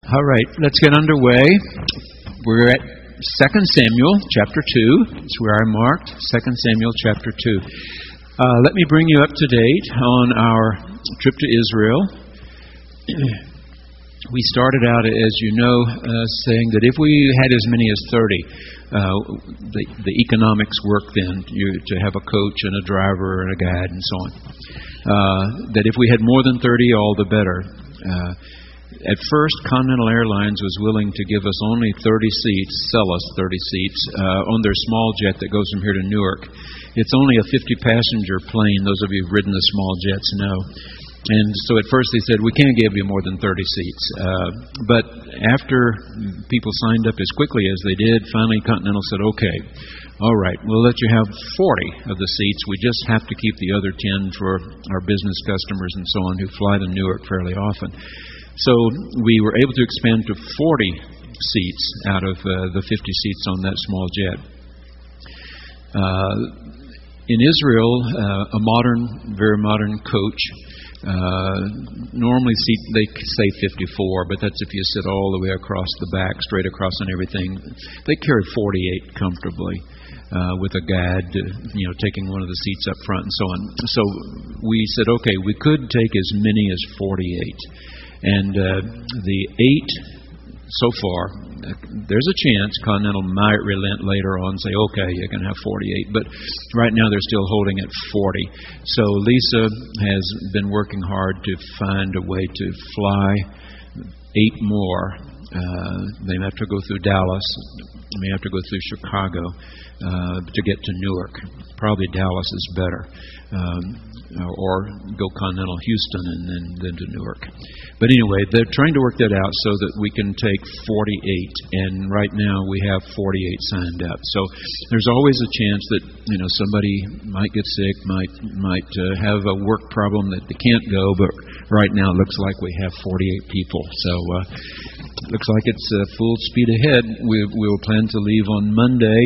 All right, let's get underway. We're at 2 Samuel chapter 2. It's where I marked 2 Samuel chapter 2. Let me bring you up to date on our trip to Israel. We started out, as you know, saying that if we had as many as 30, the economics work then, to have a coach and a driver and a guide and so on. That if we had more than 30, all the better. At first, Continental Airlines was willing to give us only 30 seats, sell us 30 seats, on their small jet that goes from here to Newark. It's only a 50-passenger plane. Those of you who've ridden the small jets know. And so at first they said, we can't give you more than 30 seats. But after people signed up as quickly as they did, finally Continental said, okay, all right, we'll let you have 40 of the seats. We just have to keep the other 10 for our business customers and so on who fly to Newark fairly often. So we were able to expand to 40 seats out of the 50 seats on that small jet. In Israel, a very modern coach, normally they say 54, but that's if you sit all the way across the back, straight across and everything. They carry 48 comfortably. With a guide, taking one of the seats up front and so on. So we said, okay, we could take as many as 48. And the 8 so far, there's a chance Continental might relent later on and say, okay, you can have 48. But right now they're still holding at 40. So Lisa has been working hard to find a way to fly 8 more. They have to go through Dallas. They may have to go through Chicago to get to Newark. Probably Dallas is better. Or go Continental Houston and then to Newark. But anyway, they're trying to work that out so that we can take 48. And right now we have 48 signed up. So there's always a chance that somebody might get sick, might have a work problem that they can't go. But right now it looks like we have 48 people. So looks like it's full speed ahead. We'll plan to leave on Monday,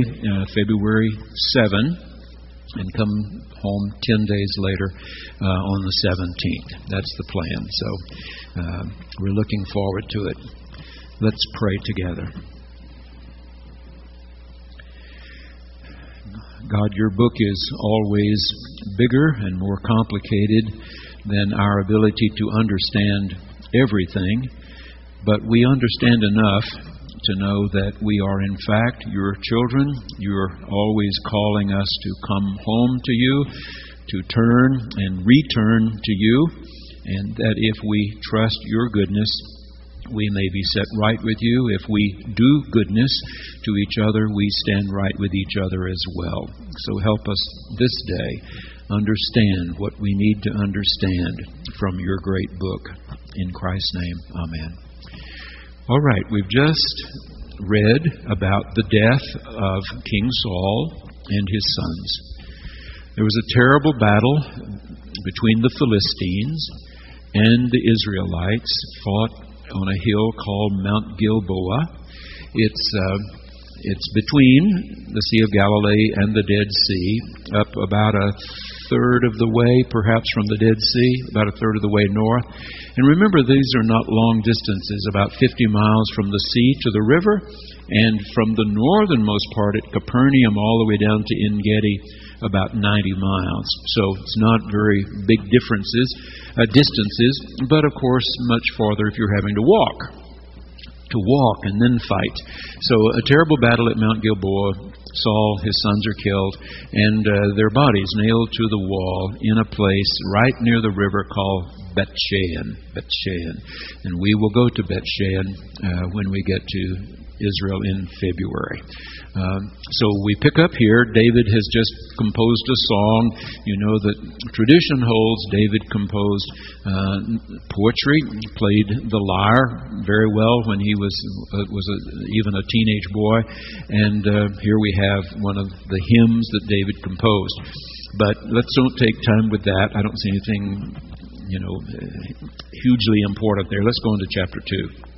February 7. And come home 10 days later on the 17th. That's the plan. So we're looking forward to it. Let's pray together. God, your book is always bigger and more complicated than our ability to understand everything. But we understand enough to know that we are in fact your children. You're always calling us to come home to you, to turn and return to you, and that if we trust your goodness, we may be set right with you. If we do goodness to each other, we stand right with each other as well. So help us this day understand what we need to understand from your great book. In Christ's name, amen. All right, we've just read about the death of King Saul and his sons. There was a terrible battle between the Philistines and the Israelites, fought on a hill called Mount Gilboa. It's between the Sea of Galilee and the Dead Sea, up about a third of the way, perhaps from the Dead Sea, about a third of the way north. And remember, these are not long distances, about 50 miles from the sea to the river, and from the northernmost part at Capernaum all the way down to En-Gedi, about 90 miles. So it's not very big distances, but of course much farther if you're having to walk and then fight. So a terrible battle at Mount Gilboa. Saul, his sons are killed, and their bodies nailed to the wall in a place right near the river called Beth-Shean. And we will go to Beth-Shean when we get to Israel in February. So we pick up here. David has just composed a song. You know that tradition holds David composed poetry, played the lyre very well when he was even a teenage boy. And here we have one of the hymns that David composed. But let's don't take time with that. I don't see anything, hugely important there. Let's go into chapter 2.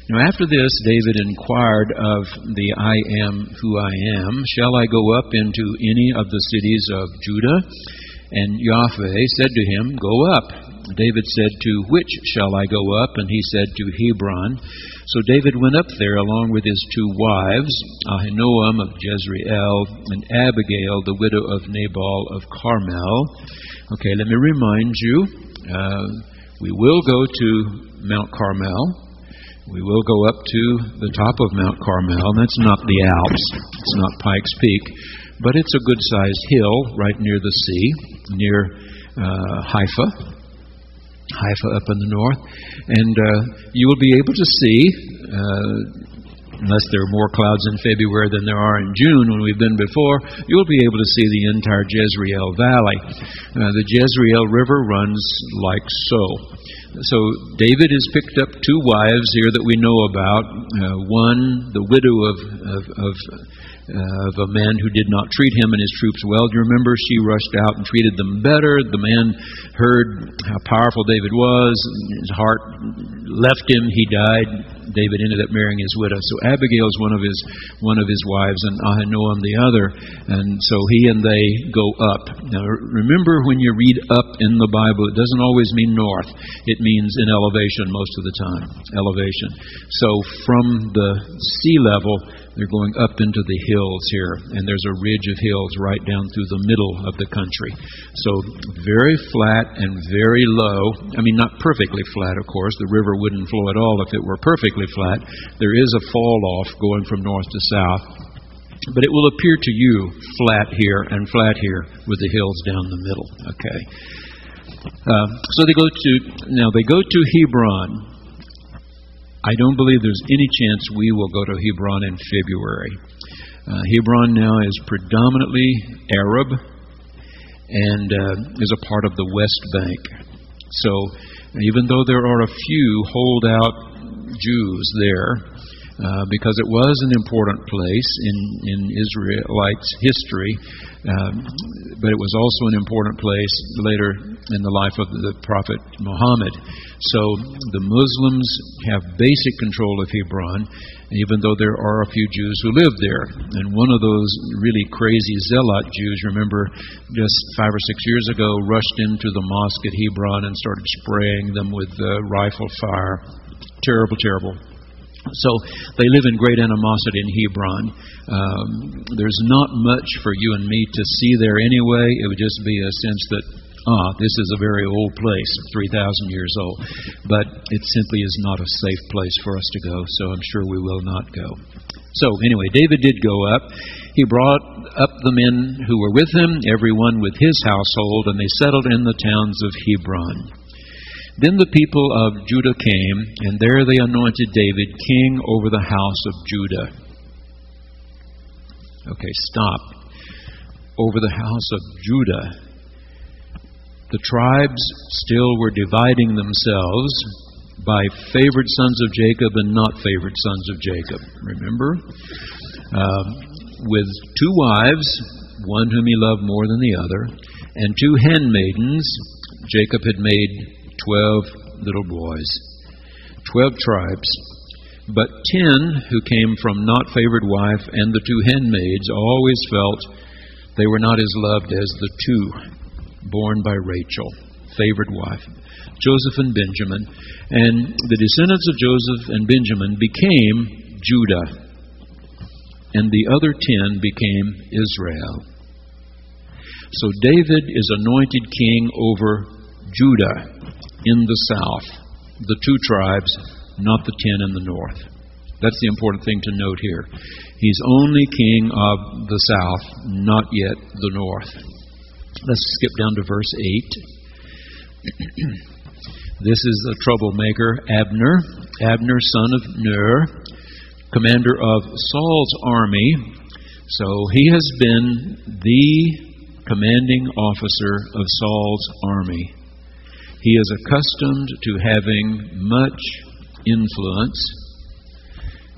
Now after this, David inquired of the I am who I am, shall I go up into any of the cities of Judah? And Yahweh said to him, go up. David said, "To which shall I go up?" And he said, "To Hebron." So David went up there along with his 2 wives, Ahinoam of Jezreel and Abigail, the widow of Nabal of Carmel. Okay, let me remind you, we will go to Mount Carmel. We will go up to the top of Mount Carmel. That's not the Alps. It's not Pikes Peak. But it's a good-sized hill right near the sea, near Haifa up in the north. And you will be able to see, unless there are more clouds in February than there are in June when we've been before, you'll be able to see the entire Jezreel Valley. The Jezreel River runs like so. So David has picked up 2 wives here that we know about. One, the widow of a man who did not treat him and his troops well. Do you remember? She rushed out and treated them better. The man heard how powerful David was. His heart left him. He died. David ended up marrying his widow. So Abigail is one of his wives, and Ahinoam the other. And so he and they go up. Now remember, when you read up in the Bible, it doesn't always mean north. It means in elevation most of the time. Elevation. So from the sea level, they're going up into the hills here, and there's a ridge of hills right down through the middle of the country. So very flat and very low. I mean, not perfectly flat, of course. The river wouldn't flow at all if it were perfectly flat. There is a fall-off going from north to south. But it will appear to you flat here and flat here with the hills down the middle. Okay. So they go to Hebron. I don't believe there's any chance we will go to Hebron in February. Hebron now is predominantly Arab and is a part of the West Bank. So even though there are a few holdout Jews there, because it was an important place in Israelites' history, but it was also an important place later in the life of the prophet Muhammad. So the Muslims have basic control of Hebron, even though there are a few Jews who live there. And one of those really crazy zealot Jews, remember, just 5 or 6 years ago, rushed into the mosque at Hebron and started spraying them with rifle fire. Terrible, terrible. So they live in great animosity in Hebron. There's not much for you and me to see there anyway. It would just be a sense that, this is a very old place, 3,000 years old. But it simply is not a safe place for us to go, so I'm sure we will not go. So anyway, David did go up. He brought up the men who were with him, everyone with his household, and they settled in the towns of Hebron. Then the people of Judah came, and there they anointed David king over the house of Judah. Okay, stop. Over the house of Judah. The tribes still were dividing themselves by favored sons of Jacob and not favored sons of Jacob. Remember? With 2 wives, one whom he loved more than the other, and 2 handmaidens, Jacob had made 12 little boys, 12 tribes, but 10 who came from not favored wife and the 2 handmaids always felt they were not as loved as the 2 born by Rachel, favored wife, Joseph and Benjamin. And the descendants of Joseph and Benjamin became Judah, and the other 10 became Israel. So David is anointed king over Judah in the south, the 2 tribes, not the 10 in the north. That's the important thing to note here. He's only king of the south, not yet the north. Let's skip down to verse 8. This is a troublemaker, Abner, son of Ner, commander of Saul's army. So he has been the commanding officer of Saul's army. He is accustomed to having much influence,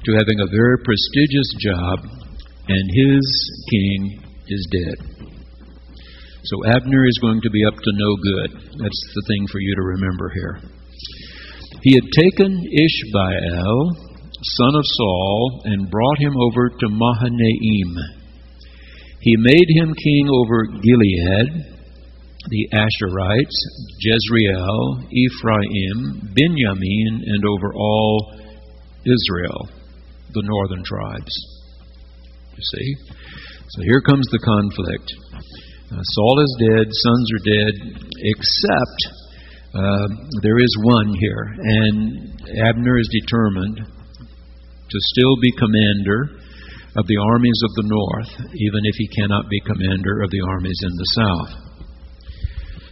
to having a very prestigious job, and his king is dead. So Abner is going to be up to no good. That's the thing for you to remember here. He had taken Ishbaal, son of Saul, and brought him over to Mahanaim. He made him king over Gilead, the Asherites, Jezreel, Ephraim, Benjamin, and over all Israel, the northern tribes. You see? So here comes the conflict. Saul is dead, sons are dead, except there is one here, and Abner is determined to still be commander of the armies of the north, even if he cannot be commander of the armies in the south.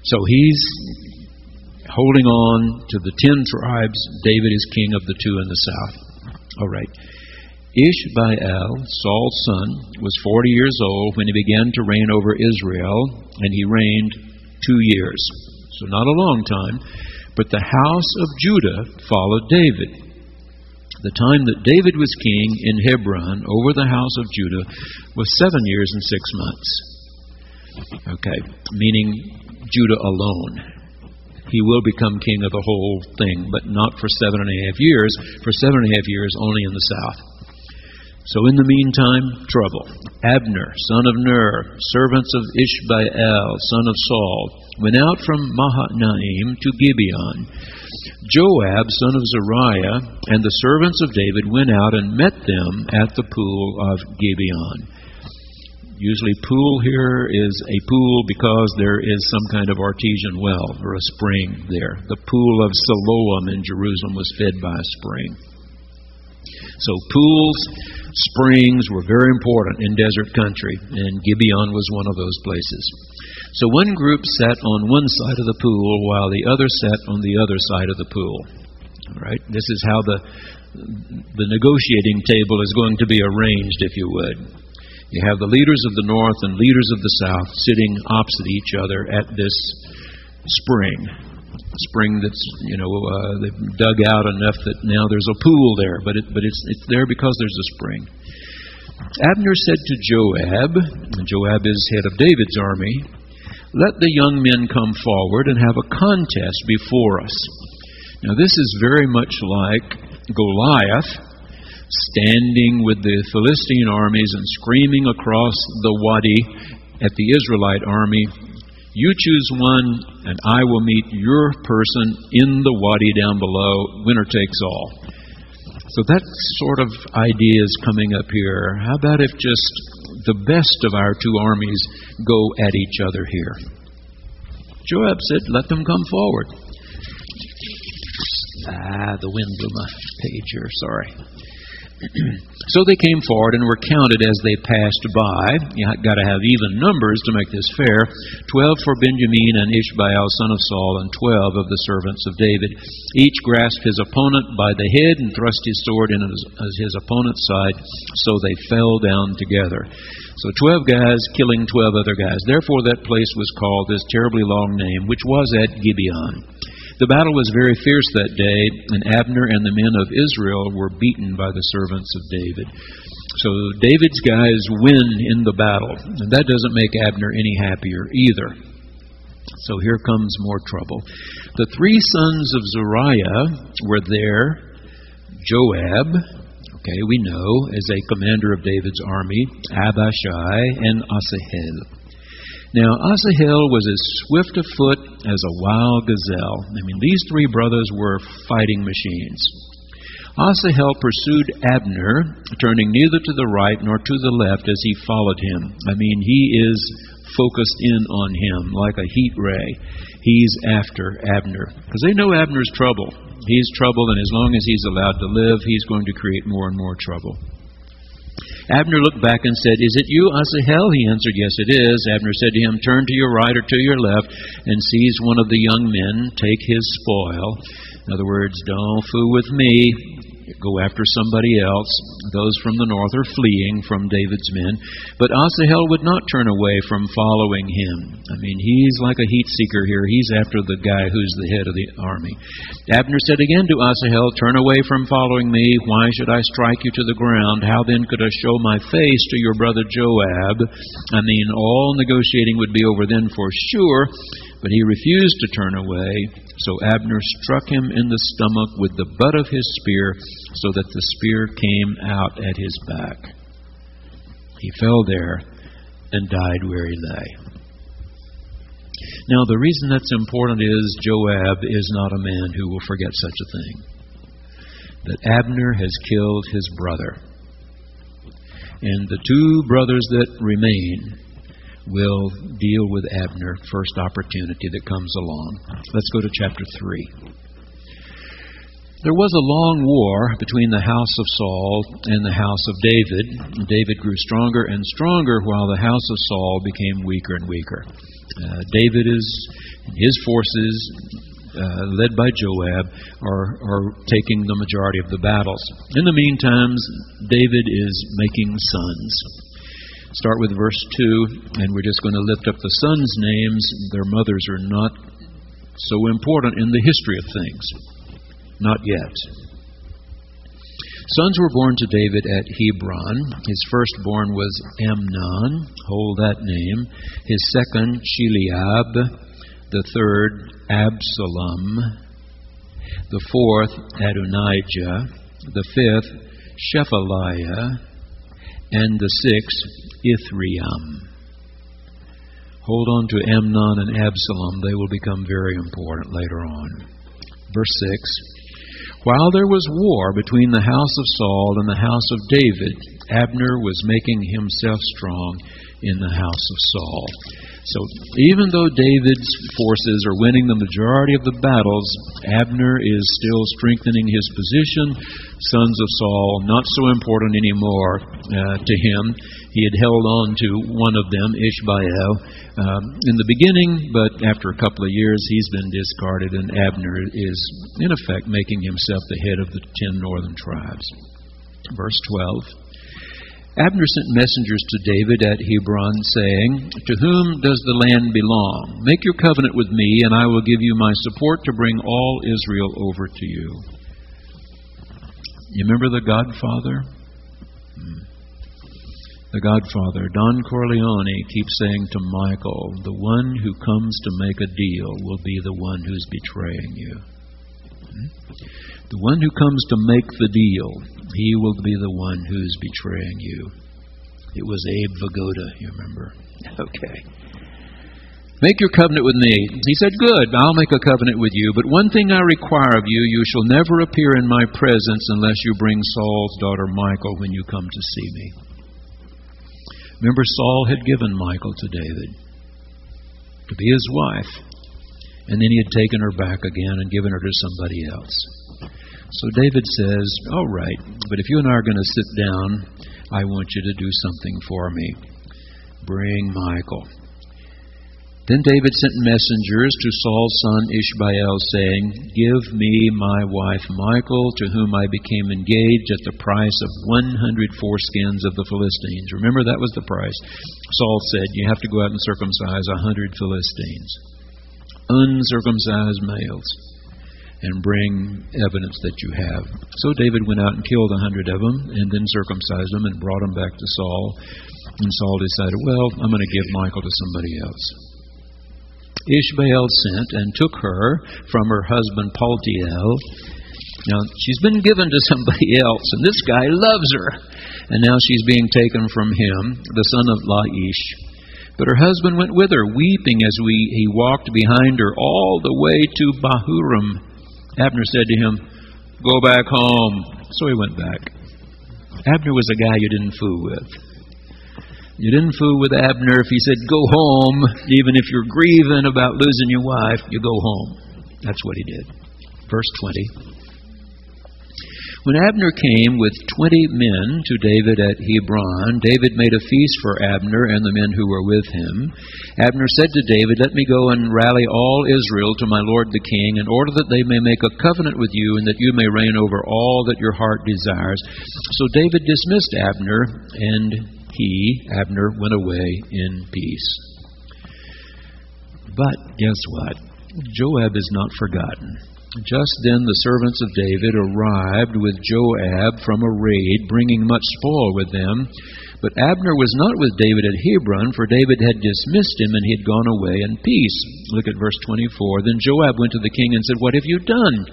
So he's holding on to the 10 tribes. David is king of the 2 in the south. All right. Ishbaal, Saul's son, was 40 years old when he began to reign over Israel, and he reigned 2 years. So not a long time, but the house of Judah followed David. The time that David was king in Hebron over the house of Judah was 7 years and 6 months. Okay, meaning Judah alone. He will become king of the whole thing, but not for 7.5 years. For 7.5 years only in the south. So in the meantime, trouble. Abner, son of Ner, servants of Ishbaal, son of Saul, went out from Mahanaim to Gibeon. Joab, son of Zeruiah, and the servants of David went out and met them at the pool of Gibeon. Usually pool here is a pool because there is some kind of artesian well or a spring there. The pool of Siloam in Jerusalem was fed by a spring. So pools, springs were very important in desert country, and Gibeon was one of those places. So one group sat on one side of the pool while the other sat on the other side of the pool. All right? This is how the negotiating table is going to be arranged, if you would. You have the leaders of the north and leaders of the south sitting opposite each other at this spring. Spring that's, they've dug out enough that now there's a pool there, but it's there because there's a spring. Abner said to Joab, and Joab is head of David's army, "Let the young men come forward and have a contest before us." Now this is very much like Goliath standing with the Philistine armies and screaming across the wadi at the Israelite army, "You choose one, and I will meet your person in the wadi down below. Winner takes all." So that sort of idea is coming up here. How about if just the best of our 2 armies go at each other here? Joab said, "Let them come forward." The wind blew my page here, sorry. So they came forward and were counted as they passed by. You got to have even numbers to make this fair. 12 for Benjamin and Ishbaal, son of Saul, and 12 of the servants of David. Each grasped his opponent by the head and thrust his sword in his opponent's side, so they fell down together. So 12 guys killing 12 other guys. Therefore that place was called this terribly long name, which was at Gibeon. The battle was very fierce that day, and Abner and the men of Israel were beaten by the servants of David. So David's guys win in the battle, and that doesn't make Abner any happier either. So here comes more trouble. The 3 sons of Zeruiah were there. Joab, we know, as a commander of David's army, Abishai, and Asahel. Now, Asahel was as swift of foot as a wild gazelle. These 3 brothers were fighting machines. Asahel pursued Abner, turning neither to the right nor to the left as he followed him. He is focused in on him like a heat ray. He's after Abner, because they know Abner's trouble. He's trouble, and as long as he's allowed to live, he's going to create more and more trouble. Abner looked back and said, "Is it you, Asahel?" He answered, "Yes, it is." Abner said to him, "Turn to your right or to your left and seize one of the young men. Take his spoil." In other words, don't fool with me. Go after somebody else. Those from the north are fleeing from David's men. But Asahel would not turn away from following him. He's like a heat seeker here. He's after the guy who's the head of the army. Abner said again to Asahel, "Turn away from following me. Why should I strike you to the ground? How then could I show my face to your brother Joab?" All negotiating would be over then for sure. But he refused to turn away. So Abner struck him in the stomach with the butt of his spear, so that the spear came out at his back. He fell there and died where he lay. Now, the reason that's important is Joab is not a man who will forget such a thing. That Abner has killed his brother. And the two brothers that remain will deal with Abner first opportunity that comes along. Let's go to chapter 3. There was a long war between the house of Saul and the house of David. David grew stronger and stronger while the house of Saul became weaker and weaker. David his forces, led by Joab, are taking the majority of the battles. In the meantime, David is making sons. Start with verse 2, and we're just going to lift up the sons' names. Their mothers are not so important in the history of things. Not yet. Sons were born to David at Hebron. His firstborn was Amnon, hold that name. His second, Chileab. The third, Absalom. The fourth, Adonijah. The fifth, Shephaliah. And the sixth, Ithream. Hold on to Amnon and Absalom. They will become very important later on. Verse 6. While there was war between the house of Saul and the house of David, Abner was making himself strong in the house of Saul. So even though David's forces are winning the majority of the battles, Abner is still strengthening his position. Sons of Saul, not so important anymore to him. He had held on to one of them, Ishbaal, in the beginning, but after a couple of years he's been discarded, and Abner is, in effect, making himself the head of the 10 northern tribes. Verse 12. Abner sent messengers to David at Hebron, saying, To whom does the land belong? Make your covenant with me, and I will give you my support to bring all Israel over to you. You remember the Godfather? The Godfather, Don Corleone, keeps saying to Michael, the one who comes to make a deal will be the one who's betraying you. The one who comes to make the deal, he will be the one who's betraying you. It was Abe Vigoda, you remember? Okay. Make your covenant with me. He said, Good, I'll make a covenant with you, but one thing I require of you, you shall never appear in my presence unless you bring Saul's daughter Michal when you come to see me. Remember, Saul had given Michal to David to be his wife, and then he had taken her back again and given her to somebody else. So David says, all right, but if you and I are going to sit down, I want you to do something for me. Bring Michal. Then David sent messengers to Saul's son Ishbaal, saying, Give me my wife Michal, to whom I became engaged at the price of 100 foreskins of the Philistines. Remember, that was the price. Saul said, you have to go out and circumcise 100 Philistines, uncircumcised males, and bring evidence that you have. So David went out and killed 100 of them, and then circumcised them and brought them back to Saul. And Saul decided, well, I'm going to give Michal to somebody else. Ishbaal sent and took her from her husband Paltiel. Now, she's been given to somebody else, and this guy loves her. And now she's being taken from him, the son of Laish. But her husband went with her, weeping as he walked behind her all the way to Bahurim. Abner said to him, Go back home. So he went back. Abner was a guy you didn't fool with. You didn't fool with Abner if he said, go home. Even if you're grieving about losing your wife, you go home. That's what he did. Verse 20. When Abner came with 20 men to David at Hebron, David made a feast for Abner and the men who were with him. Abner said to David, Let me go and rally all Israel to my lord the king, in order that they may make a covenant with you, and that you may reign over all that your heart desires. So David dismissed Abner, and Abner, went away in peace. But guess what? Joab is not forgotten. Just then the servants of David arrived with Joab from a raid, bringing much spoil with them. But Abner was not with David at Hebron, for David had dismissed him, and he had gone away in peace. Look at verse 24. Then Joab went to the king and said, What have you done?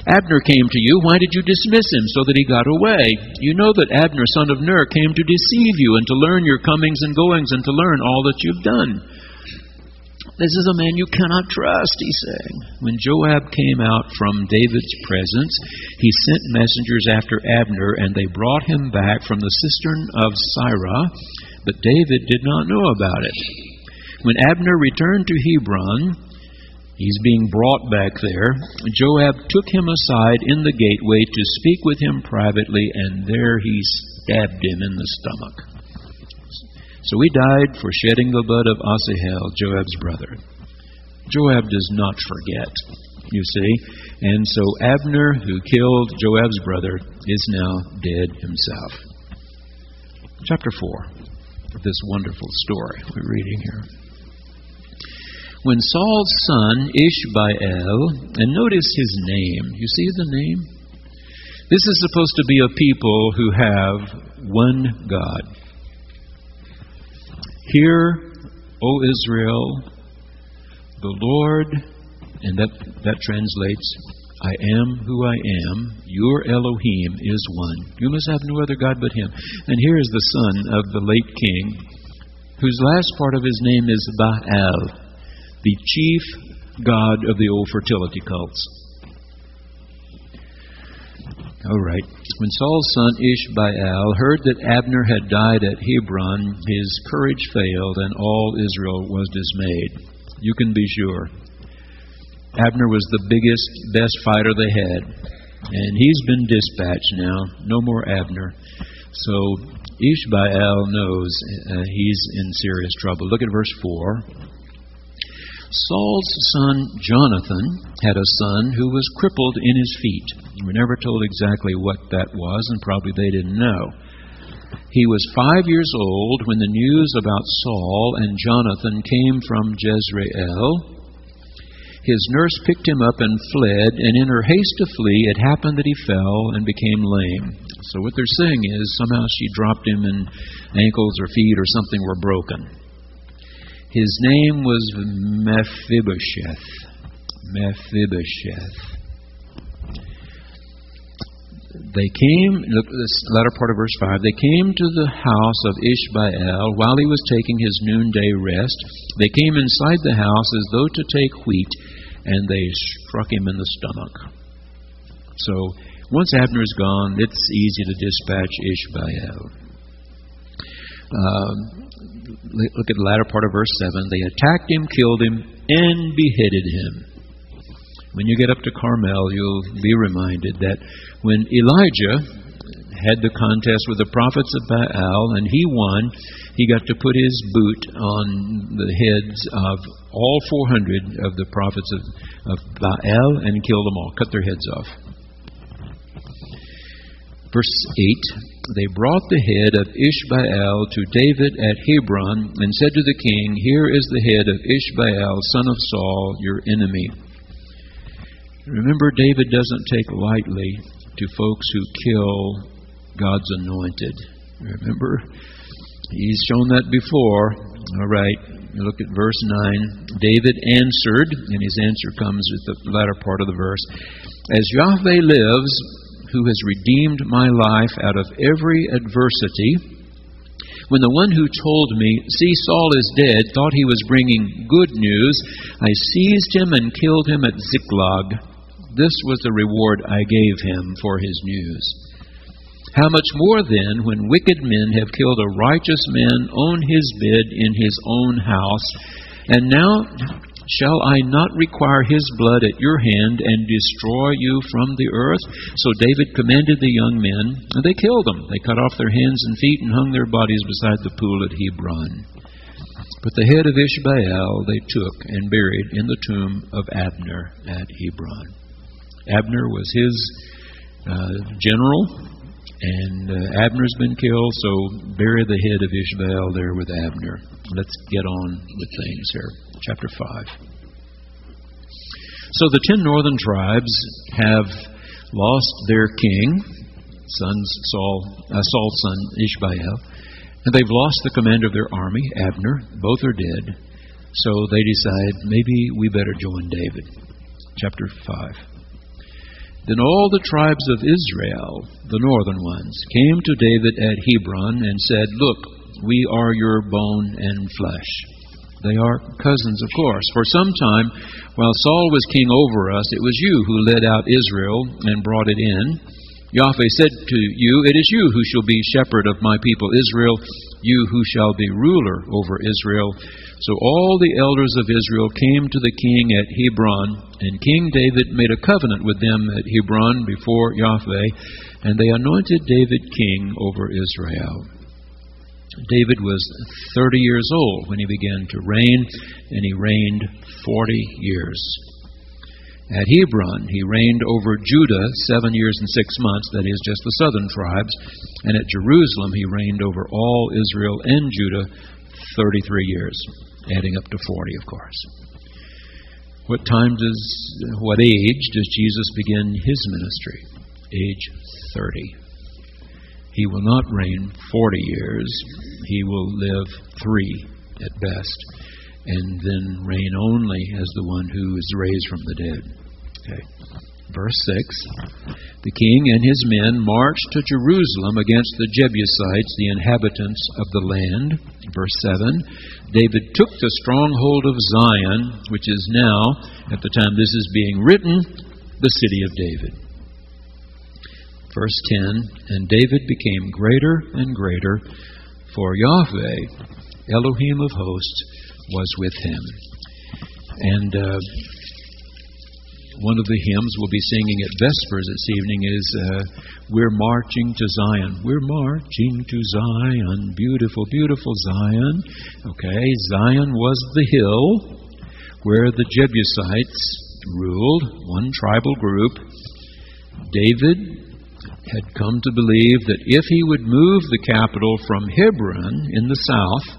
Abner came to you. Why did you dismiss him so that he got away? You know that Abner, son of Ner, came to deceive you and to learn your comings and goings and to learn all that you've done. This is a man you cannot trust, he's saying. When Joab came out from David's presence, he sent messengers after Abner, and they brought him back from the cistern of Sirah, but David did not know about it. When Abner returned to Hebron, he's being brought back there, Joab took him aside in the gateway to speak with him privately, and there he stabbed him in the stomach. So he died for shedding the blood of Asahel, Joab's brother. Joab does not forget, you see. And so Abner, who killed Joab's brother, is now dead himself. Chapter 4 of this wonderful story we're reading here. When Saul's son Ishbaal, and notice his name. You see the name? This is supposed to be a people who have one God. Hear, O Israel, the Lord, and that translates, I am who I am, your Elohim is one. You must have no other God but Him. And here is the son of the late king, whose last part of his name is Baal, the chief god of the old fertility cults. All right. When Saul's son Ishbaal heard that Abner had died at Hebron, his courage failed and all Israel was dismayed. You can be sure. Abner was the biggest, best fighter they had. And he's been dispatched now. No more Abner. So Ishbaal knows he's in serious trouble. Look at verse 4. Saul's son Jonathan had a son who was crippled in his feet. We're never told exactly what that was, and probably they didn't know. He was 5 years old when the news about Saul and Jonathan came from Jezreel. His nurse picked him up and fled, and in her haste to flee, it happened that he fell and became lame. So what they're saying is somehow she dropped him and ankles or feet or something were broken. His name was Mephibosheth. Mephibosheth. They came, look at this latter part of verse 5, they came to the house of Ishbaal while he was taking his noonday rest. They came inside the house as though to take wheat, and they struck him in the stomach. So, once Abner's gone, it's easy to dispatch Ishbaal. Look at the latter part of verse 7. They attacked him, killed him, and beheaded him. When you get up to Carmel, you'll be reminded that when Elijah had the contest with the prophets of Baal and he won, he got to put his boot on the heads of all 400 of the prophets of Baal and killed them all, cut their heads off. Verse 8, they brought the head of Ishbaal to David at Hebron and said to the king, here is the head of Ishbaal, son of Saul, your enemy. Remember, David doesn't take lightly to folks who kill God's anointed. Remember? He's shown that before. All right, look at verse 9. David answered, and his answer comes at the latter part of the verse, as Yahweh lives, who has redeemed my life out of every adversity, when the one who told me, see, Saul is dead, thought he was bringing good news, I seized him and killed him at Ziklag. This was the reward I gave him for his news. How much more then, when wicked men have killed a righteous man on his bed in his own house, and now shall I not require his blood at your hand and destroy you from the earth? So David commanded the young men, and they killed them. They cut off their hands and feet and hung their bodies beside the pool at Hebron. But the head of Ishbaal they took and buried in the tomb of Abner at Hebron. Abner was his general, and Abner's been killed, so bury the head of Ishbaal there with Abner. Let's get on with things here. Chapter 5. So the 10 northern tribes have lost their king, Saul's son Ishbaal, and they've lost the commander of their army, Abner. Both are dead. So they decide, maybe we better join David. Chapter 5. Then all the tribes of Israel, the northern ones, came to David at Hebron and said, look, we are your bone and flesh. They are cousins, of course. For some time, while Saul was king over us, it was you who led out Israel and brought it in. Yahweh said to you, it is you who shall be shepherd of my people Israel, you who shall be ruler over Israel. So all the elders of Israel came to the king at Hebron, and King David made a covenant with them at Hebron before Yahweh, and they anointed David king over Israel. David was 30 years old when he began to reign, and he reigned 40 years. At Hebron, he reigned over Judah 7 years and 6 months, that is, just the southern tribes, and at Jerusalem he reigned over all Israel and Judah 33 years, adding up to 40, of course. What age does Jesus begin his ministry? Age 30. He will not reign 40 years. He will live 3 at best, and then reign only as the one who is raised from the dead. Okay. Verse 6, the king and his men marched to Jerusalem against the Jebusites, the inhabitants of the land. Verse 7, David took the stronghold of Zion, which is now, at the time this is being written, the city of David. Verse 10, and David became greater and greater, for Yahweh, Elohim of hosts, was with him. And one of the hymns we'll be singing at Vespers this evening is We're Marching to Zion. We're marching to Zion, beautiful, beautiful Zion. Okay, Zion was the hill where the Jebusites ruled, one tribal group. David had come to believe that if he would move the capital from Hebron in the south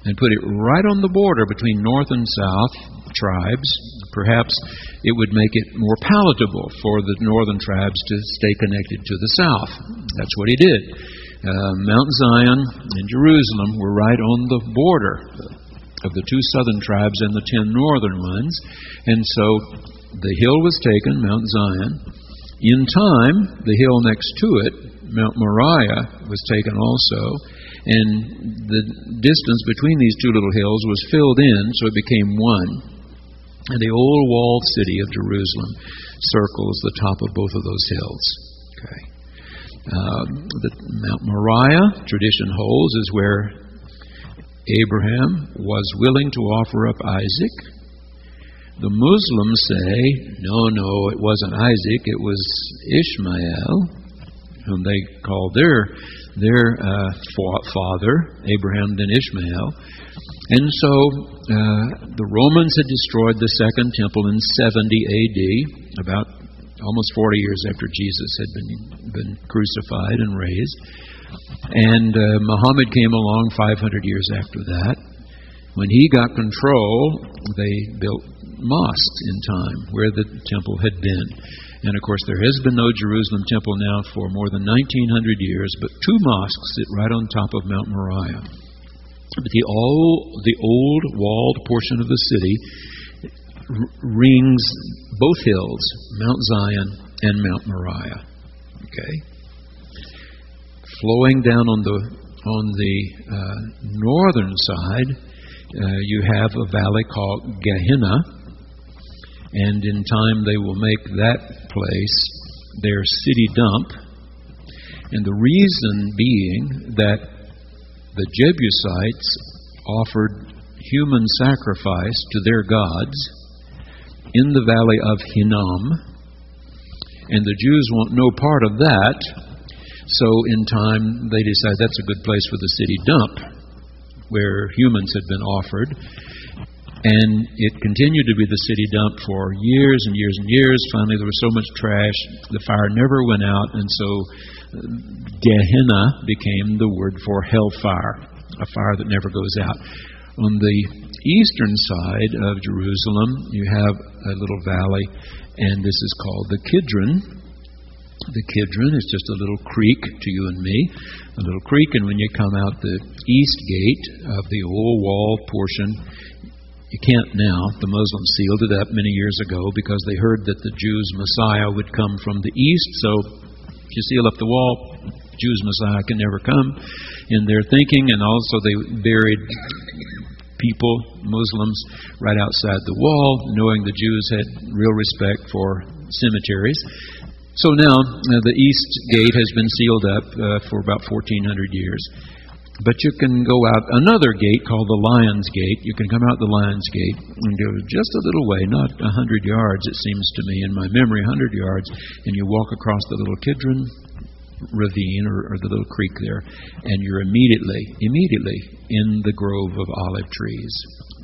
and put it right on the border between north and south tribes, perhaps it would make it more palatable for the northern tribes to stay connected to the south. That's what he did. Mount Zion and Jerusalem were right on the border of the 2 southern tribes and the 10 northern ones. And so the hill was taken, Mount Zion. In time, the hill next to it, Mount Moriah, was taken also, and the distance between these 2 little hills was filled in, so it became one. And the old walled city of Jerusalem circles the top of both of those hills. Okay. Mount Moriah, tradition holds, is where Abraham was willing to offer up Isaac. The Muslims say, no, it wasn't Isaac, it was Ishmael, whom they called their father, Abraham, then Ishmael. And so the Romans had destroyed the Second Temple in 70 A.D., about almost 40 years after Jesus had been crucified and raised. And Muhammad came along 500 years after that. When he got control, they built mosques in time where the temple had been. And of course, there has been no Jerusalem temple now for more than 1900 years, but 2 mosques sit right on top of Mount Moriah. But the old walled portion of the city rings both hills, Mount Zion and Mount Moriah. Okay, flowing down on the northern side, you have a valley called Gehenna. And in time they will make that place their city dump. And the reason being that the Jebusites offered human sacrifice to their gods in the valley of Hinnom. And the Jews want no part of that. So in time they decide that's a good place for the city dump, where humans had been offered. And it continued to be the city dump for years and years and years. Finally, there was so much trash, the fire never went out, and so Gehenna became the word for hellfire, a fire that never goes out. On the eastern side of Jerusalem, you have a little valley, and this is called the Kidron. The Kidron is just a little creek to you and me, a little creek, and when you come out the east gate of the old wall portion, you can't now. The Muslims sealed it up many years ago because they heard that the Jews' Messiah would come from the east. So if you seal up the wall, Jews' Messiah can never come in their thinking. And also they buried people, Muslims, right outside the wall, knowing the Jews had real respect for cemeteries. So now the east gate has been sealed up for about 1,400 years. But you can go out another gate called the Lion's Gate. You can come out the Lion's Gate and go just a little way, not 100 yards, it seems to me, in my memory, 100 yards, and you walk across the little Kidron ravine or the little creek there, and you're immediately in the grove of olive trees.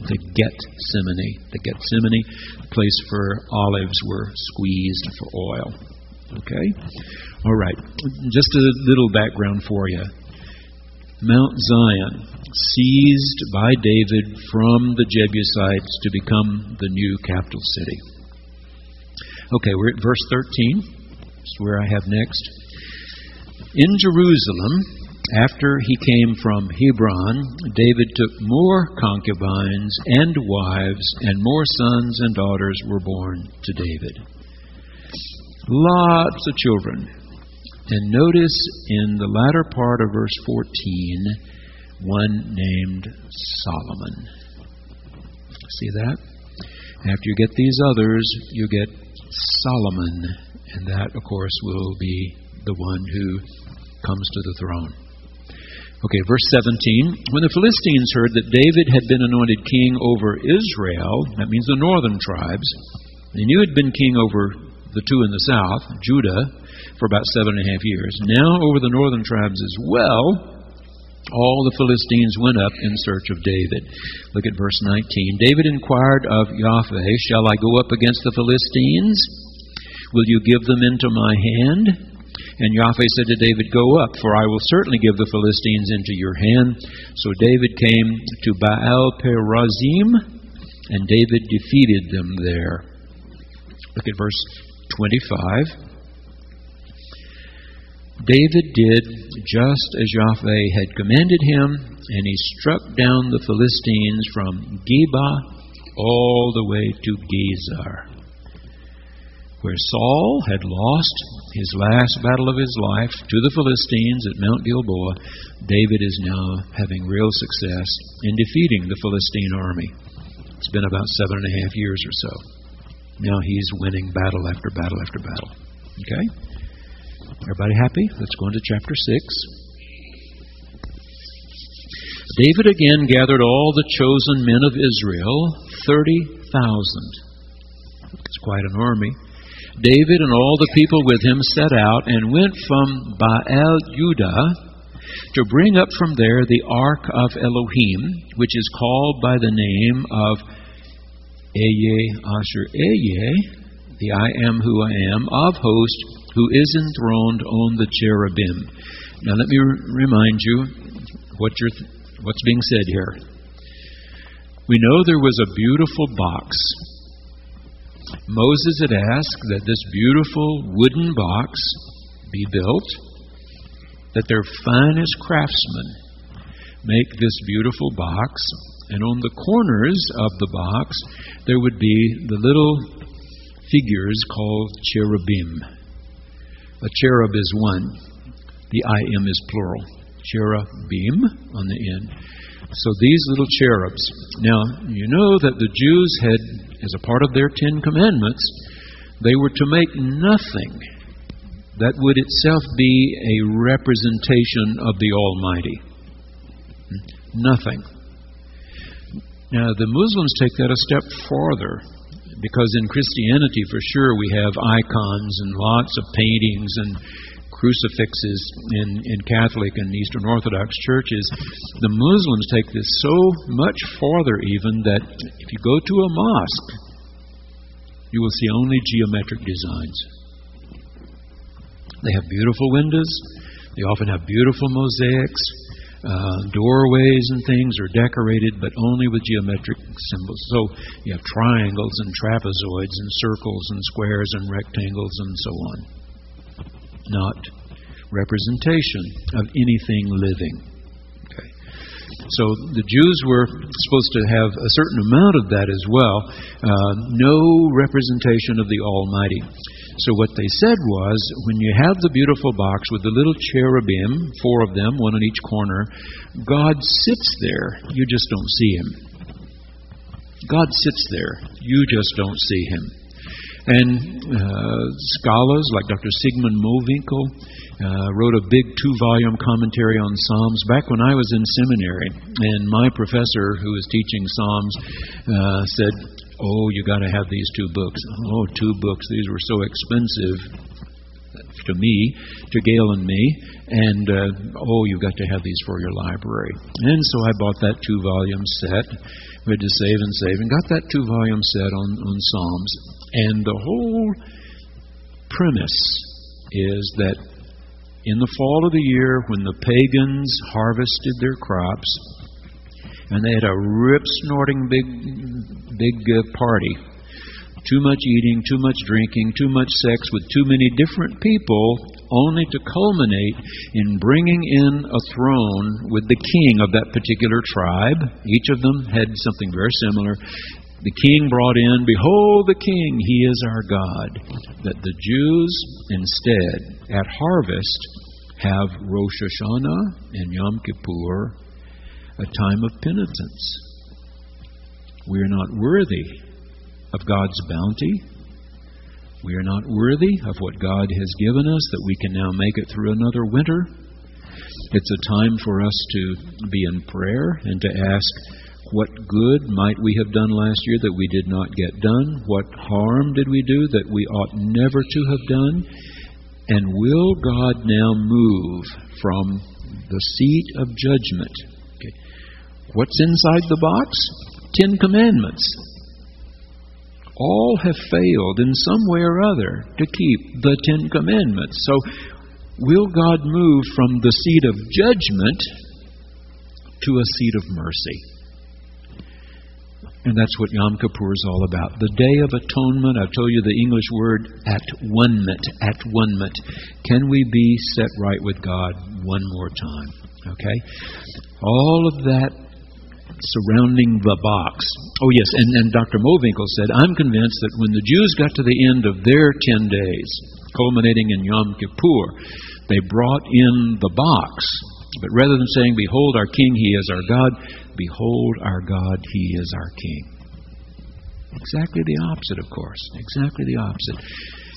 The Gethsemane, place where olives were squeezed for oil. Okay? All right. Just a little background for you. Mount Zion, seized by David from the Jebusites to become the new capital city. Okay, we're at verse 13. That's where I have next. In Jerusalem, after he came from Hebron, David took more concubines and wives, and more sons and daughters were born to David. Lots of children. And notice in the latter part of verse 14, one named Solomon. See that? After you get these others, you get Solomon. And that, of course, will be the one who comes to the throne. Okay, verse 17. When the Philistines heard that David had been anointed king over Israel, that means the northern tribes, they knew he had been king over the two in the south, Judah, for about 7.5 years. Now over the northern tribes as well, all the Philistines went up in search of David. Look at verse 19. David inquired of Yahweh, shall I go up against the Philistines? Will you give them into my hand? And Yahweh said to David, go up, for I will certainly give the Philistines into your hand. So David came to Baal Perazim, and David defeated them there. Look at verse 25. David did just as Yahweh had commanded him, and he struck down the Philistines from Geba all the way to Gezer. Where Saul had lost his last battle of his life to the Philistines at Mount Gilboa, David is now having real success in defeating the Philistine army. It's been about 7.5 years or so. Now he's winning battle after battle after battle. Okay? Everybody happy? Let's go into chapter 6. David again gathered all the chosen men of Israel, 30,000. It's quite an army. David and all the people with him set out and went from Baal-Judah to bring up from there the ark of Elohim, which is called by the name of Asher-Eye, the I am who I am, of hosts, who is enthroned on the cherubim. Now let me remind you what's being said here. We know there was a beautiful box. Moses had asked that this beautiful wooden box be built, that their finest craftsmen make this beautiful box, and on the corners of the box there would be the little figures called cherubim. A cherub is one. The I am is plural. Cherubim on the end. So these little cherubs. Now, you know that the Jews had, as a part of their 10 Commandments, they were to make nothing that would itself be a representation of the Almighty. Nothing. Now, the Muslims take that a step farther, because in Christianity, for sure, we have icons and lots of paintings and crucifixes in Catholic and Eastern Orthodox churches. The Muslims take this so much farther even that if you go to a mosque, you will see only geometric designs. They have beautiful windows. They often have beautiful mosaics. Doorways and things are decorated, but only with geometric symbols. So you have triangles and trapezoids and circles and squares and rectangles and so on. Not representation of anything living. Okay. So the Jews were supposed to have a certain amount of that as well. No representation of the Almighty. So what they said was, when you have the beautiful box with the little cherubim, 4 of them, one on each corner, God sits there. You just don't see Him. God sits there. You just don't see Him. And scholars like Dr. Sigmund Mowinckel wrote a big 2-volume commentary on Psalms back when I was in seminary. And my professor, who was teaching Psalms, said, "Oh, you got to have these 2 books." Oh, 2 books. These were so expensive to me, to Gail and me. And, you've got to have these for your library. And so I bought that 2-volume set. We had to save and got that 2-volume set on Psalms. And the whole premise is that in the fall of the year, when the pagans harvested their crops, and they had a rip-snorting big party, too much eating, too much drinking, too much sex with too many different people, only to culminate in bringing in a throne with the king of that particular tribe. Each of them had something very similar. The king brought in, "Behold the king, he is our God." That the Jews instead, at harvest, have Rosh Hashanah and Yom Kippur, a time of penitence. We are not worthy of God's bounty. We are not worthy of what God has given us, that we can now make it through another winter. It's a time for us to be in prayer and to ask, what good might we have done last year that we did not get done? What harm did we do that we ought never to have done? And will God now move from the seat of judgment? Okay. What's inside the box? 10 Commandments. All have failed in some way or other to keep the 10 Commandments. So, will God move from the seat of judgment to a seat of mercy? And that's what Yom Kippur is all about. The Day of Atonement. I've told you the English word at-one-ment. At-one-ment. Can we be set right with God one more time? Okay? All of that surrounding the box. Oh yes, and Dr. Mowinckel said, I'm convinced that when the Jews got to the end of their 10 days, culminating in Yom Kippur, they brought in the box. But rather than saying, "Behold our King, He is our God," "Behold our God, He is our King." Exactly the opposite, of course. Exactly the opposite.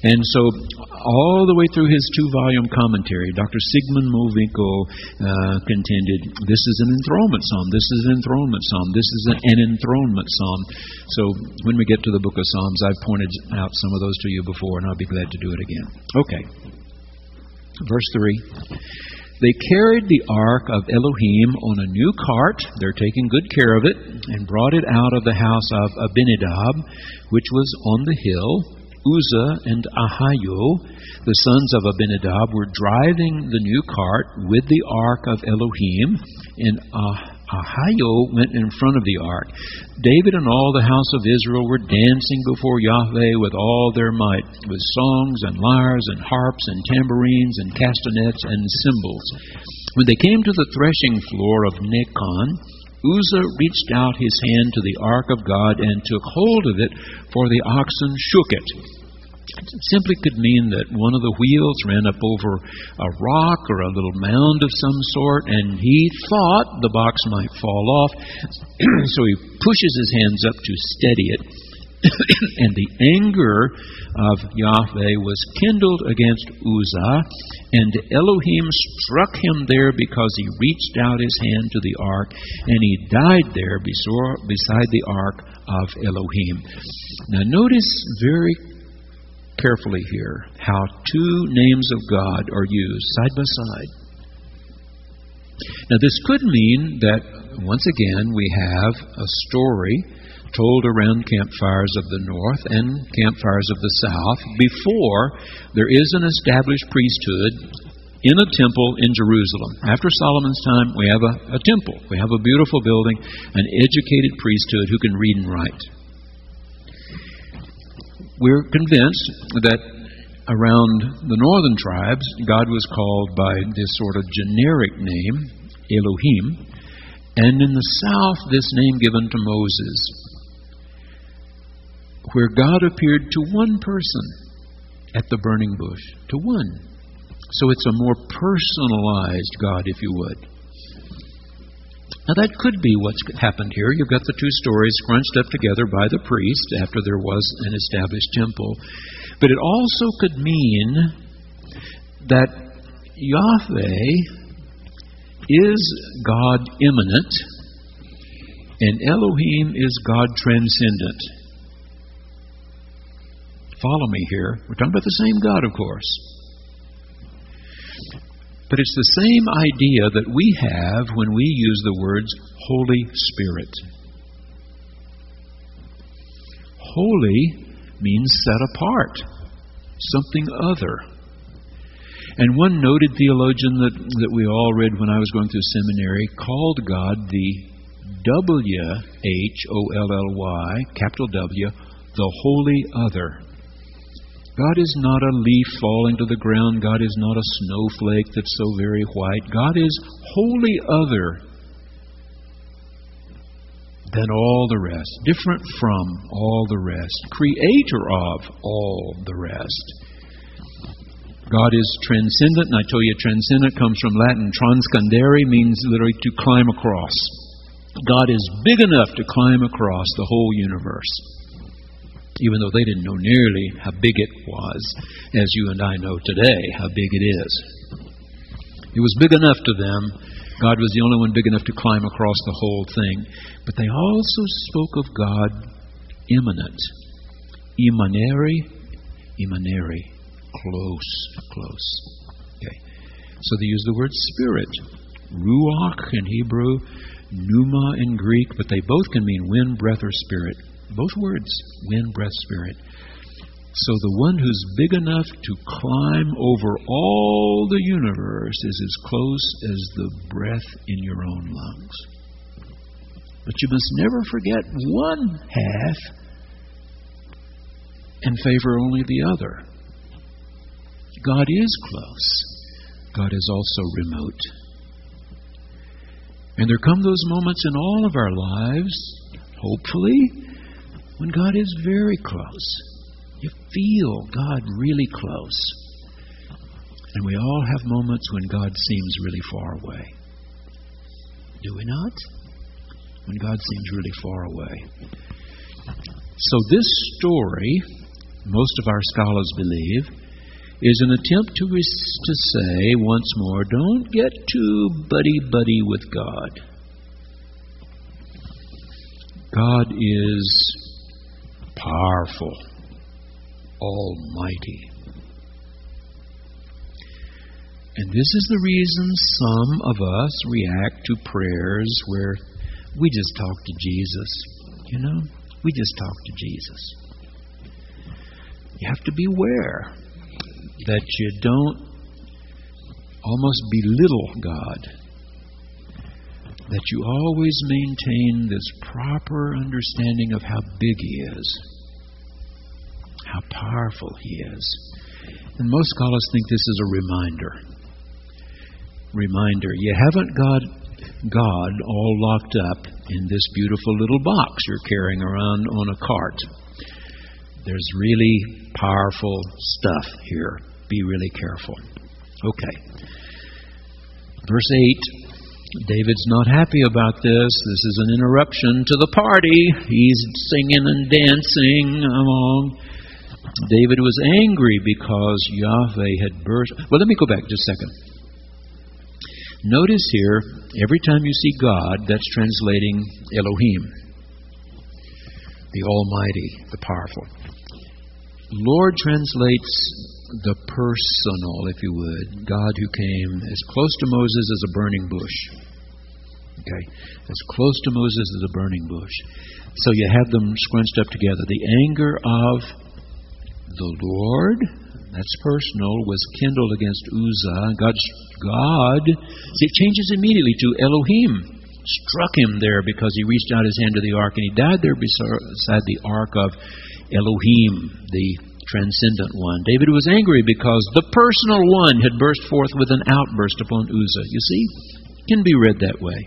And so, all the way through his 2-volume commentary, Dr. Sigmund Mowinckel contended, this is an enthronement psalm, this is an enthronement psalm, this is an enthronement psalm. So, when we get to the book of Psalms, I've pointed out some of those to you before, and I'll be glad to do it again. Okay. Verse 3. They carried the ark of Elohim on a new cart, they're taking good care of it, and brought it out of the house of Abinadab, which was on the hill. Uzzah and Ahio, the sons of Abinadab, were driving the new cart with the ark of Elohim, and Ahio went in front of the ark. David and all the house of Israel were dancing before Yahweh with all their might, with songs and lyres and harps and tambourines and castanets and cymbals. When they came to the threshing floor of Nacon, Uzzah reached out his hand to the ark of God and took hold of it, for the oxen shook it. It simply could mean that one of the wheels ran up over a rock or a little mound of some sort, and he thought the box might fall off, so he pushes his hands up to steady it. And the anger of Yahweh was kindled against Uzzah, and Elohim struck him there because he reached out his hand to the ark, and he died there beside the ark of Elohim. Now notice very carefully here how 2 names of God are used side by side. Now this could mean that, once again, we have a story told around campfires of the north and campfires of the south before there is an established priesthood in a temple in Jerusalem. After Solomon's time, we have a temple. We have a beautiful building, an educated priesthood who can read and write. We're convinced that around the northern tribes, God was called by this sort of generic name, Elohim, and in the south, this name given to Moses, where God appeared to one person at the burning bush, to one. So it's a more personalized God, if you would. Now that could be what's happened here. You've got the two stories scrunched up together by the priest after there was an established temple. But it also could mean that Yahweh is God immanent and Elohim is God transcendent. Follow me here. We're talking about the same God, of course. But it's the same idea that we have when we use the words Holy Spirit. Holy means set apart, something other. And one noted theologian that we all read when I was going through seminary called God the W-H-O-L-L-Y, capital W, the Holy Other. God is not a leaf falling to the ground. God is not a snowflake that's so very white. God is wholly other than all the rest, different from all the rest, creator of all the rest. God is transcendent, and I tell you, transcendent comes from Latin. Transcendere means literally to climb across. God is big enough to climb across the whole universe, even though they didn't know nearly how big it was, as you and I know today how big it is. It was big enough to them. God was the only one big enough to climb across the whole thing. But they also spoke of God immanent. Emanere, close. Okay. So they use the word spirit. Ruach in Hebrew, pneuma in Greek, but they both can mean wind, breath, or spirit. Both words, wind, breath, spirit. So the one who's big enough to climb over all the universe is as close as the breath in your own lungs. But you must never forget one half and favor only the other. God is close. God is also remote. And there come those moments in all of our lives, hopefully, when God is very close. You feel God really close. And we all have moments when God seems really far away. Do we not? When God seems really far away. So this story, most of our scholars believe, is an attempt to say once more, don't get too buddy-buddy with God. God is powerful, almighty. And this is the reason some of us react to prayers where we just talk to Jesus. You know, we just talk to Jesus. You have to beware that you don't almost belittle God. That you always maintain this proper understanding of how big He is, how powerful He is. And most scholars think this is a reminder. You haven't got God all locked up in this beautiful little box you're carrying around on a cart. There's really powerful stuff here. Be really careful. Okay. Verse 8. David's not happy about this. This is an interruption to the party. He's singing and dancing along. David was angry because Yahweh had burst. Well, let me go back just a second. Notice here, every time you see God, that's translating Elohim, the Almighty, the Powerful. Lord translates the personal, if you would, God who came as close to Moses as a burning bush. Okay, as close to Moses as a burning bush. So you have them scrunched up together. The anger of the Lord, that's personal, was kindled against Uzzah. God, see, it changes immediately to Elohim. Struck him there because he reached out his hand to the ark, and he died there beside the ark of Elohim, the transcendent one. David was angry because the personal one had burst forth with an outburst upon Uzzah. You see, it can be read that way.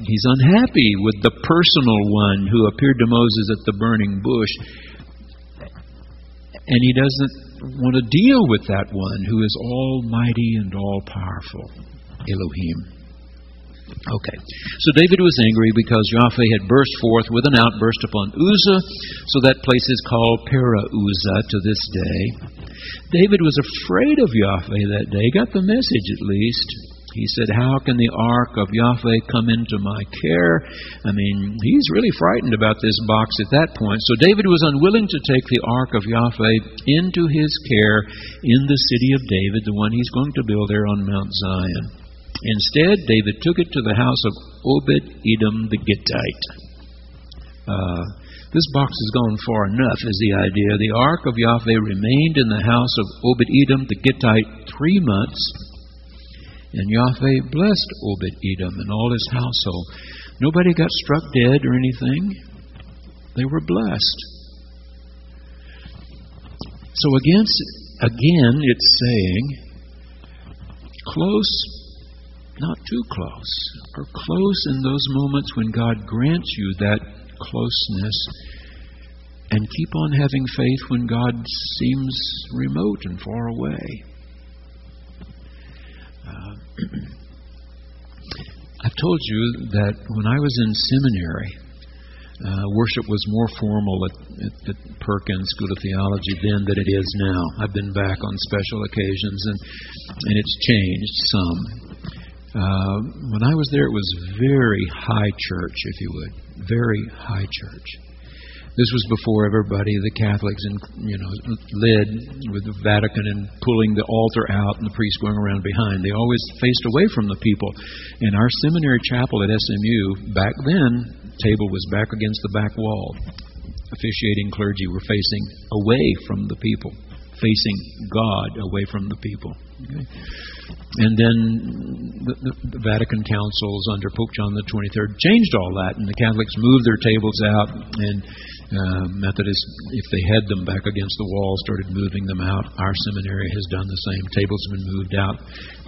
He's unhappy with the personal one who appeared to Moses at the burning bush, and he doesn't want to deal with that one who is almighty and all-powerful, Elohim. Okay. So David was angry because Yahweh had burst forth with an outburst upon Uzzah, so that place is called Para-Uzzah to this day. David was afraid of Yahweh that day. Got the message at least. He said, how can the ark of Yahweh come into my care? I mean, he's really frightened about this box at that point. So David was unwilling to take the ark of Yahweh into his care in the city of David, the one he's going to build there on Mount Zion. Instead, David took it to the house of Obed-Edom the Gittite. This box has gone far enough, is the idea. The ark of Yahweh remained in the house of Obed-Edom the Gittite 3 months. And Yahweh blessed Obed-Edom and all his household. Nobody got struck dead or anything. They were blessed. So again, it's saying, close, not too close, or close in those moments when God grants you that closeness, and keep on having faith when God seems remote and far away. I've told you that when I was in seminary, worship was more formal at Perkins School of Theology then than it is now. I've been back on special occasions, and it's changed some. When I was there, it was very high church, if you would. Very high church. This was before everybody, the Catholics, led with the Vatican and pulling the altar out and the priest going around behind. They always faced away from the people. And our seminary chapel at SMU, back then, table was back against the back wall. Officiating clergy were facing away from the people, facing God away from the people. Okay? And then the Vatican councils under Pope John the 23rd changed all that, and the Catholics moved their tables out, and Methodists, if they had them back against the wall, started moving them out. Our seminary has done the same. Tables have been moved out.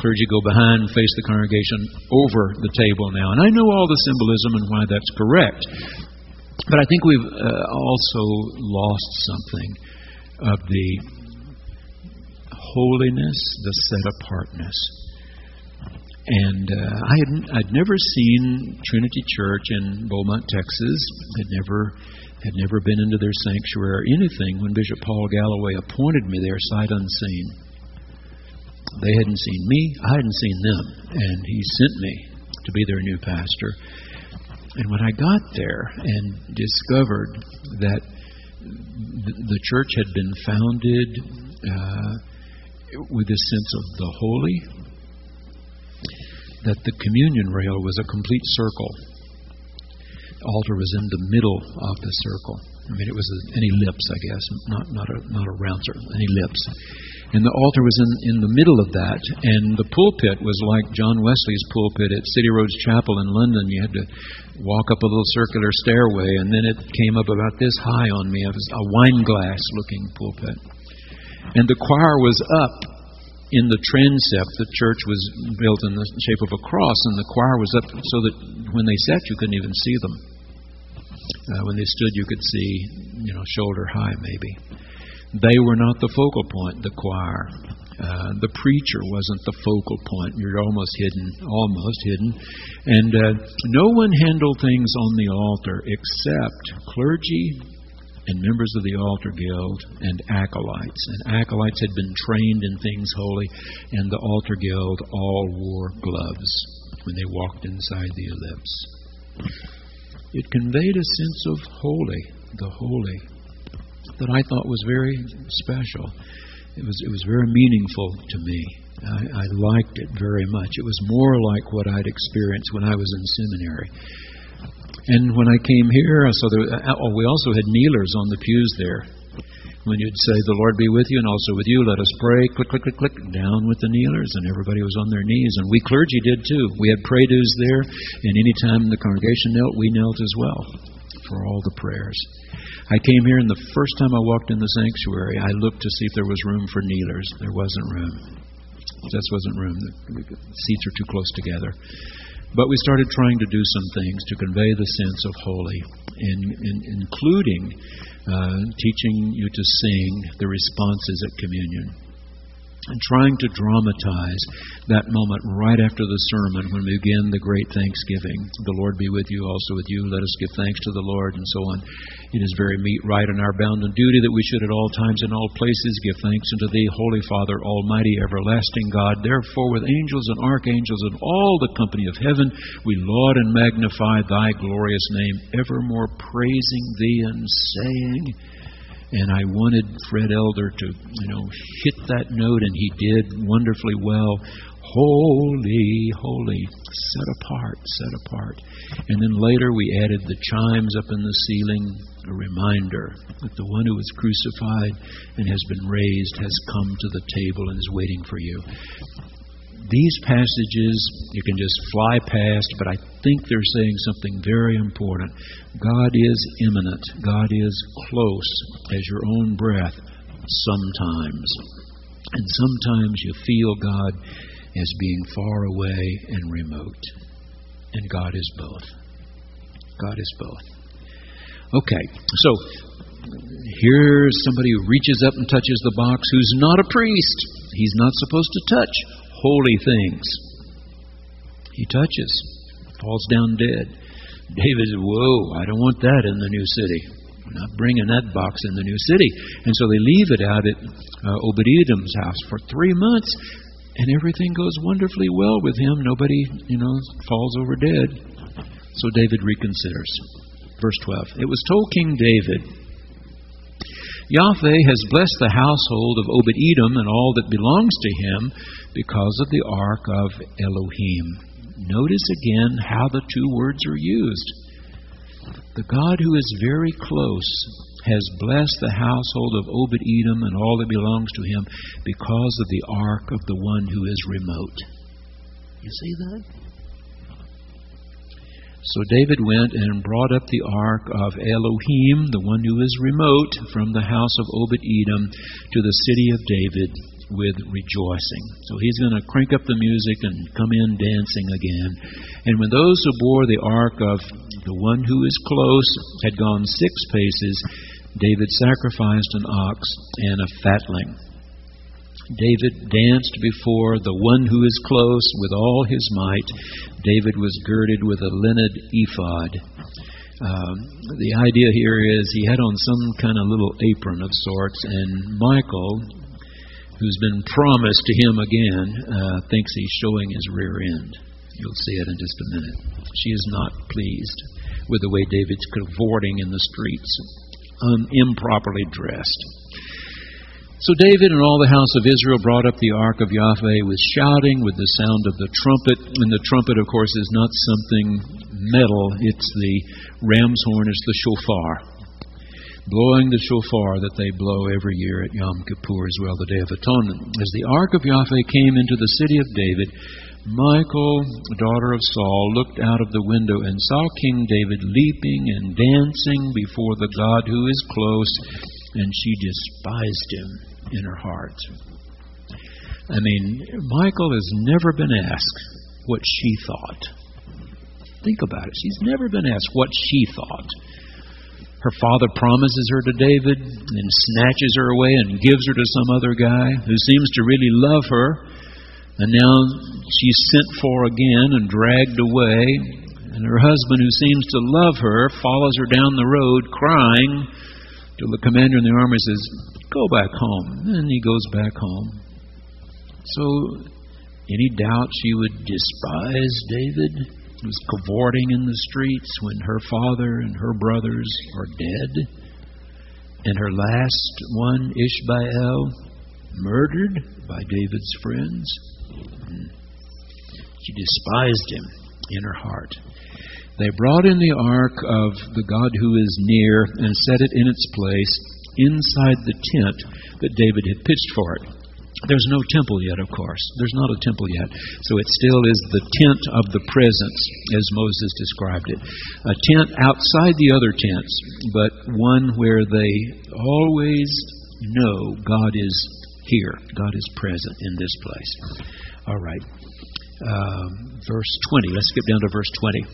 Clergy go behind and face the congregation over the table now. And I know all the symbolism and why that's correct. But I think we've also lost something of the holiness, the set-apartness. And I'd never seen Trinity Church in Beaumont, Texas. Had never been into their sanctuary or anything when Bishop Paul Galloway appointed me there sight unseen. They hadn't seen me, I hadn't seen them, and he sent me to be their new pastor. And when I got there and discovered that the church had been founded with this sense of the holy, that the communion rail was a complete circle. The altar was in the middle of the circle. I mean, it was an ellipse, I guess, not a round circle, an ellipse. And the altar was in the middle of that, and the pulpit was like John Wesley's pulpit at City Roads Chapel in London. You had to walk up a little circular stairway, and then it came up about this high on me. It was a wine glass-looking pulpit. And the choir was up in the transept. The church was built in the shape of a cross, and the choir was up so that when they sat, you couldn't even see them. When they stood, you could see, shoulder high maybe. They were not the focal point, the choir. The preacher wasn't the focal point. You're almost hidden. And no one handled things on the altar except clergy and members of the altar guild and acolytes. And acolytes had been trained in things holy, and the altar guild all wore gloves when they walked inside the ellipse. It conveyed a sense of holy, the holy, that I thought was very special. It was very meaningful to me. I liked it very much. It was more like what I'd experienced when I was in seminary. And when I came here, we also had kneelers on the pews there. When you'd say, "The Lord be with you, and also with you, let us pray," click, click, click, click, down with the kneelers, and everybody was on their knees. And we clergy did too. We had pray-dos there, and any time the congregation knelt, we knelt as well for all the prayers. I came here, and the first time I walked in the sanctuary, I looked to see if there was room for kneelers. There wasn't room. Just wasn't room. The seats are too close together. But we started trying to do some things to convey the sense of holy, including teaching you to sing the responses at communion. and trying to dramatize that moment right after the sermon when we begin the great Thanksgiving. The Lord be with you, also with you. Let us give thanks to the Lord, and so on. It is very meet, right, and our bounden duty that we should at all times and all places give thanks unto Thee, Holy Father, Almighty, everlasting God. Therefore, with angels and archangels and all the company of heaven, we laud and magnify Thy glorious name, evermore praising Thee and saying... And I wanted Fred Elder to, hit that note, and he did wonderfully well. Holy, holy, set apart. And then later we added the chimes up in the ceiling, a reminder that the one who was crucified and has been raised has come to the table and is waiting for you. These passages you can just fly past, but I think they're saying something very important. God is imminent. God is close as your own breath sometimes. And sometimes you feel God as being far away and remote. And God is both. God is both. Okay, so here's somebody who reaches up and touches the box who's not a priest. He's not supposed to touch holy things. He touches, falls down dead. David said, whoa, I don't want that in the new city. We're not bringing that box in the new city. And so they leave it out at Obed-Edom's house for 3 months, and everything goes wonderfully well with him. Nobody, falls over dead. So David reconsiders. Verse 12. It was told King David, Yahweh has blessed the household of Obed-Edom and all that belongs to him because of the ark of Elohim. Notice again how the two words are used. The God who is very close has blessed the household of Obed-Edom and all that belongs to him because of the ark of the one who is remote. You see that? So David went and brought up the ark of Elohim, the one who is remote, from the house of Obed-Edom to the city of David with rejoicing. So he's going to crank up the music and come in dancing again. And when those who bore the ark of the one who is close had gone 6 paces, David sacrificed an ox and a fatling. David danced before the one who is close with all his might. David was girded with a linen ephod. The idea here is he had on some kind of little apron of sorts, and Michal, who's been promised to him again, thinks he's showing his rear end. You'll see it in just a minute. She is not pleased with the way David's cavorting in the streets, improperly dressed. So David and all the house of Israel brought up the ark of Yahweh with shouting, with the sound of the trumpet. And the trumpet, of course, is not something metal. It's the ram's horn. It's the shofar. Blowing the shofar that they blow every year at Yom Kippur as well, the Day of Atonement. As the ark of Yahweh came into the city of David, Michal, daughter of Saul, looked out of the window and saw King David leaping and dancing before the God who is close, and she despised him in her heart. I mean, Michal has never been asked what she thought. Think about it. She's never been asked what she thought. Her father promises her to David and snatches her away and gives her to some other guy who seems to really love her. And now she's sent for again and dragged away. And her husband, who seems to love her, follows her down the road crying till the commander in the army says, "Go back home." And he goes back home. So, any doubt she would despise David, who was cavorting in the streets when her father and her brothers are dead? And her last one, Ishbaal, murdered by David's friends? She despised him in her heart. They brought in the ark of the God who is near and set it in its place inside the tent that David had pitched for it. There's no temple yet, of course. There's not a temple yet. So it still is the tent of the presence, as Moses described it. A tent outside the other tents, but one where they always know God is here. God is present in this place. All right. Verse 20. Let's skip down to verse 20.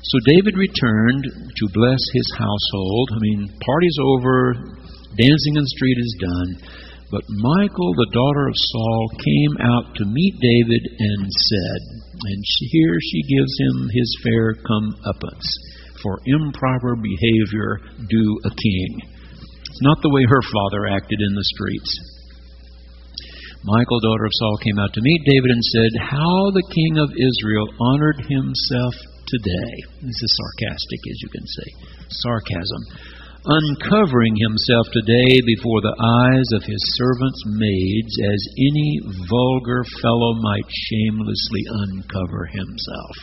So David returned to bless his household. I mean, party's over. Dancing in the street is done. But Michal, the daughter of Saul, came out to meet David and said, and here she gives him his fair comeuppance for improper behavior due a king. It's not the way her father acted in the streets. Michal, daughter of Saul, came out to meet David and said, how the king of Israel honored himself today. This is sarcastic, as you can see. Sarcasm. Uncovering himself today before the eyes of his servants' maids, as any vulgar fellow might shamelessly uncover himself.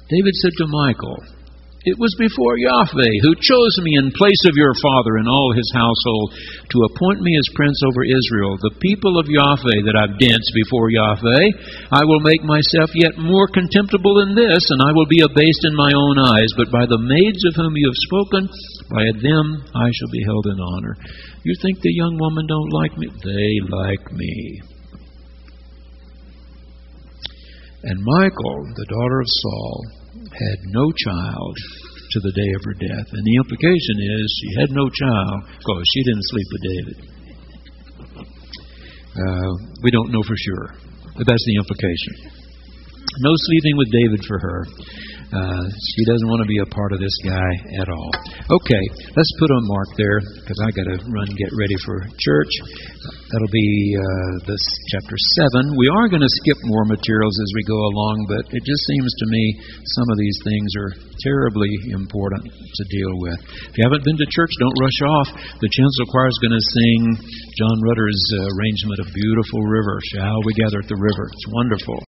David said to Michal, it was before Yahweh who chose me in place of your father and all his household to appoint me as prince over Israel, the people of Yahweh that I've danced before Yahweh. I will make myself yet more contemptible than this, and I will be abased in my own eyes. But by the maids of whom you have spoken, by them I shall be held in honor. You think the young woman don't like me? They like me. And Michal, the daughter of Saul, had no child to the day of her death. And the implication is she had no child because she didn't sleep with David. We don't know for sure, but that's the implication. No sleeping with David for her. She doesn't want to be a part of this guy at all. Okay, let's put a mark there because I got to run and get ready for church. That'll be this chapter 7. We are going to skip more materials as we go along, but it just seems to me some of these things are terribly important to deal with. If you haven't been to church, don't rush off. The chancel choir is going to sing John Rutter's arrangement of Beautiful River. Shall we gather at the river? It's wonderful.